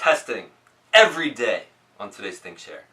testing every day on today's ThinkShare.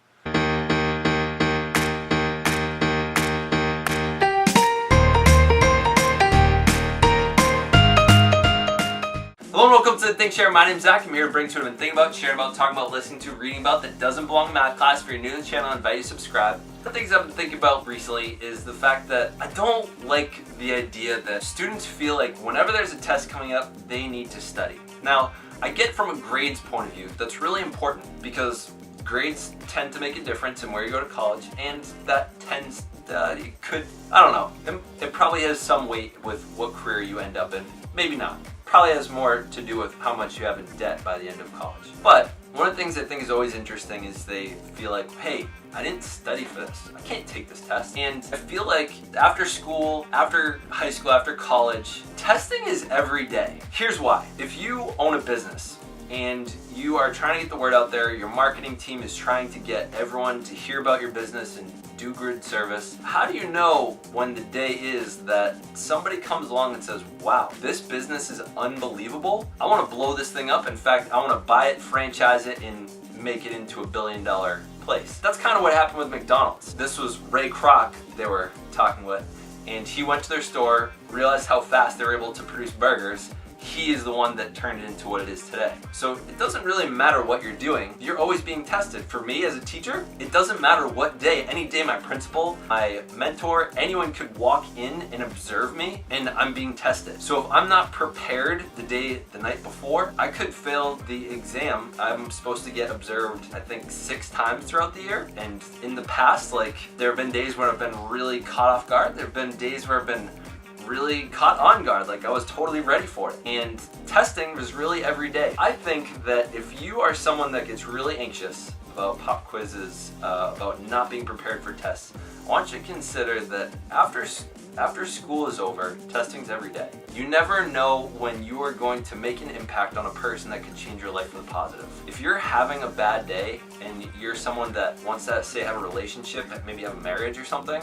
Hello and welcome to the ThinkShare. My name's Zach. I'm here to bring to you what I've been thinking about, sharing about, talking about, listening to, reading about that doesn't belong in math class. If you're new to the channel, I invite you to subscribe. The things I've been thinking about recently is the fact that I don't like the idea that students feel like whenever there's a test coming up, they need to study. Now, I get from a grades point of view, that's really important because grades tend to make a difference in where you go to college, and that tends, it probably has some weight with what career you end up in. Maybe not. Probably has more to do with how much you have in debt by the end of college. But one of the things I think is always interesting is they feel like, hey, I didn't study for this. I can't take this test. And I feel like after school, after high school, after college, testing is every day. Here's why. If you own a business and you are trying to get the word out there, your marketing team is trying to get everyone to hear about your business and do good service, how do you know when the day is that somebody comes along and says, wow, this business is unbelievable. I want to blow this thing up. In fact, I want to buy it, franchise it, and make it into a billion-dollar place. That's kind of what happened with McDonald's. This was Ray Kroc they were talking with, and he went to their store, realized how fast they were able to produce burgers. He is the one that turned it into what it is today. So it doesn't really matter what you're doing. You're always being tested. For me as a teacher, it doesn't matter what day. Any day my principal, my mentor, anyone could walk in and observe me and I'm being tested. So if I'm not prepared the night before, I could fail the exam. I'm supposed to get observed, I think, 6 times throughout the year. And in the past, there have been days where I've been really caught off guard. There have been days where I've been really caught on guard, I was totally ready for it. And testing was really every day. I think that if you are someone that gets really anxious about pop quizzes, about not being prepared for tests, I want you to consider that after school is over, testing's every day. You never know when you are going to make an impact on a person that could change your life for the positive. If you're having a bad day and you're someone that wants to, say, have a relationship, maybe have a marriage or something,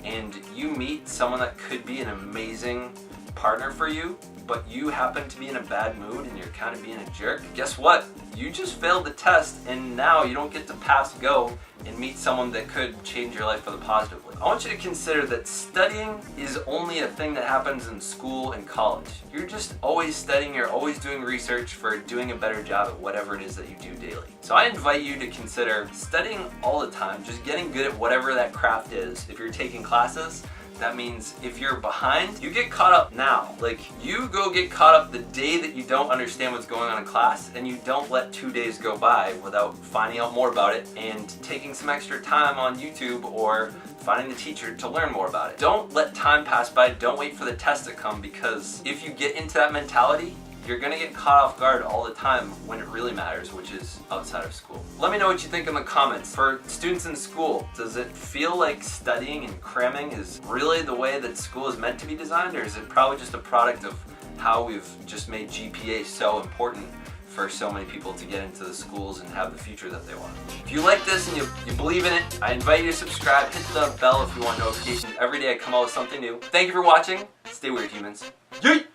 and you meet someone that could be an amazing partner for you, but you happen to be in a bad mood and you're kind of being a jerk, guess what? You just failed the test and now you don't get to pass go and meet someone that could change your life for the positively. I want you to consider that studying is only a thing that happens in school and college. You're just always studying, you're always doing research for doing a better job at whatever it is that you do daily. So I invite you to consider studying all the time, just getting good at whatever that craft is. If you're taking classes, that means if you're behind, you get caught up now. You go get caught up the day that you don't understand what's going on in class, and you don't let 2 days go by without finding out more about it and taking some extra time on YouTube or finding the teacher to learn more about it. Don't let time pass by. Don't wait for the test to come, because if you get into that mentality, you're gonna get caught off guard all the time when it really matters, which is outside of school. Let me know what you think in the comments. For students in school, does it feel like studying and cramming is really the way that school is meant to be designed, or is it probably just a product of how we've just made GPA so important for so many people to get into the schools and have the future that they want? If you like this and you believe in it, I invite you to subscribe, hit the bell if you want notifications. Every day I come out with something new. Thank you for watching. Stay weird, humans. Yeet!